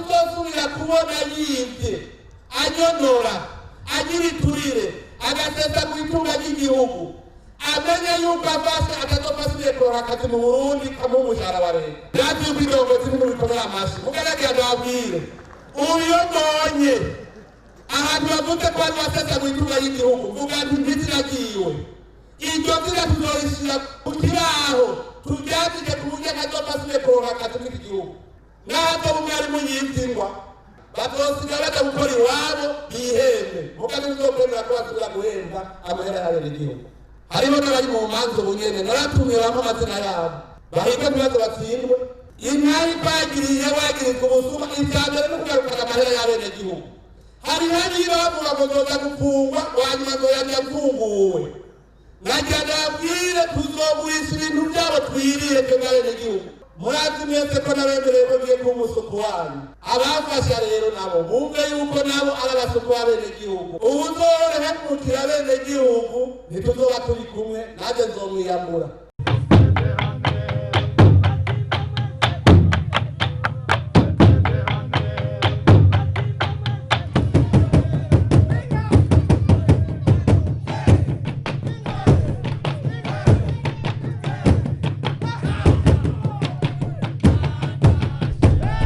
tuzosubira kubona yibye anyonora agira iturire agasesa ku itunga ry'igihugu amenye yuko afashe atazofasiriye kuronka akazi mu Burundi kamuha umushahara wa leta. Natwe yuko indongozi ntimubikomera amashi mugaragara ndababwire ubu iyo mbonye ahantu bavuze ko ari wasesa ku itunga ry'igihugu vuga nti ntiziragiwe iryo zina tuzorishyira ku kiraho turyandike ku buryo atazofasiriye kuronka akazi muri iki gihugu. Naho umwarimu yibwirwa bazosiga baja gukora iwabo bihembe mugabe bizokwemera ko basubira guhemba amahera y'abenegihugu. Hariho n'abari mu manza ubu nyene naratumiwemo amazina yabo bahigwe ntibaze batsindwe. Intara ikwagiriye wagirizwa ubusuma ivya mbere no kugarukana amahera y'abenegihugu. Hariho niba bavuga ngo nzoza gufungwa wanyuma nzoyamya mfunguwe. Nagira ndababwire tuzogurisha ibintu vyabo twiriye twe n'abenegihugu. Murazi mwese ko nabemereye ko bigiye kuba umusuku wanyu. Abafasha rero nabo bumve yuko nabo ari abasuku b'abenegihugu. Uwuzorehemukira abenegihugu ntituzoba turi kumwe, nanjye nzomwiyambura.